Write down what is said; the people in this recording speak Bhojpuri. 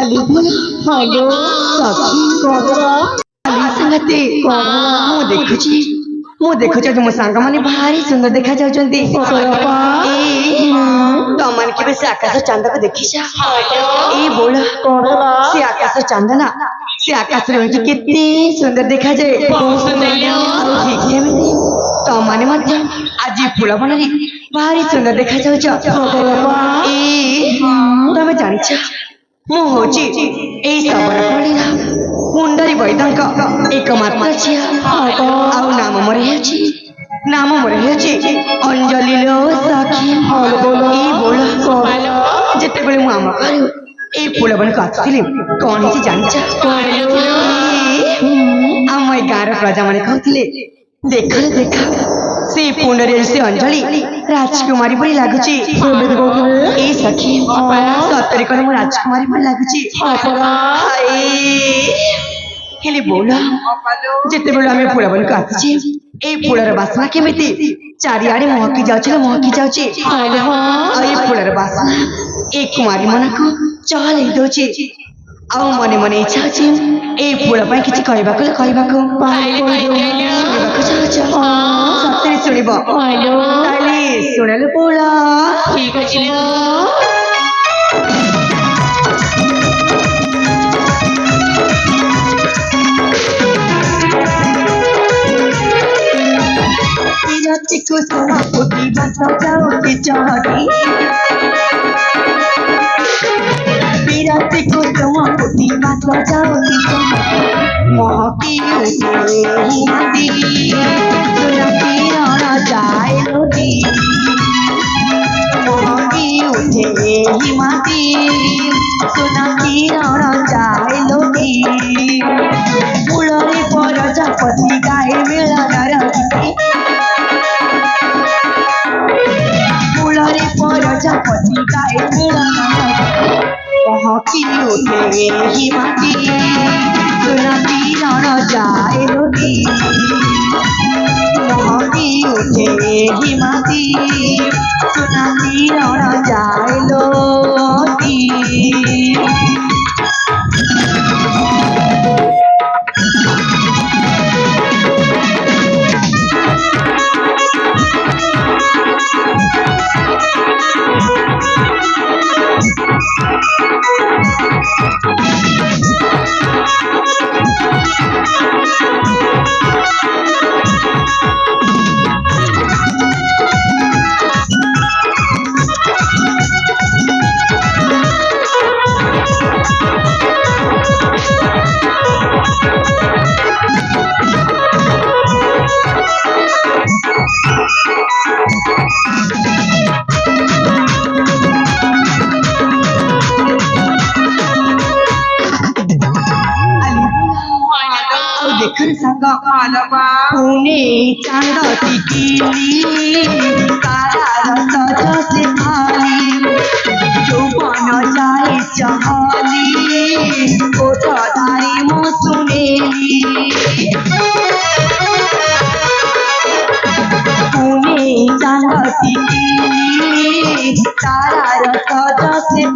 हेलो संगते मु देखुची तुम सांग माने भारी सुंदर देखा जाउचंती तमन के से आकाश चांद को देखी जा ए बोल से आकाश चांद ना से आकाश रे कितनी सुंदर देखा जाए ठीक है तमने मध्य आज फूल बन रे भारी सुंदर देखा जाउछ ए तमे जानिछ मु होची ए सबरा पड़ीरा मुंडरी वैदंक एकमात्र झिया आउ नाम मोर हेची अंजलि लो सखी ए बोल जेते बेले मु आम घर ए फूल बन को आछिली कोन हिची जानिछ आम गार प्रजा माने कहथिले देख से पुंडरी से अंजलि राजकुमारी परी लागुची ए सखी सतरे कोन मु राजकुमारी परी लागुची हेले बोला जेते बेले आमे फूल बन को आछी ए फूलर बासना केमिति चारिआडे महकी जाउची ए फूलर बासना ए कुमारी मन को चहलै दोची आउ मने मने इच्छा अछि ए फूल पय किछि कहबाको सतरे सुनिबो ताले सुनल बोला ठीक अछि कुसुम फुटी बस जाओ चढ़ी बिराती कुसुम फुटी बस जाओ महकी उठे हिमाती सुना किरण जाए लोटी महकी उठे हिमाती सुना किरण जाए लोटी फूलरे प्रजापति गाए मिलन रही फूलरे प्रजापति गाए मिलन महकी उठे हिमाती सुना किरण जाए लोटी महकी उठे हिमाती सुना किरण जाए लोटी देखन संग मालवा पुणे चांद टिकिली तारा रस जसे थाली यौवन जाए चहली ओठ धारी मो सुनेली पुणे चांद टिकिली तारा रस जसे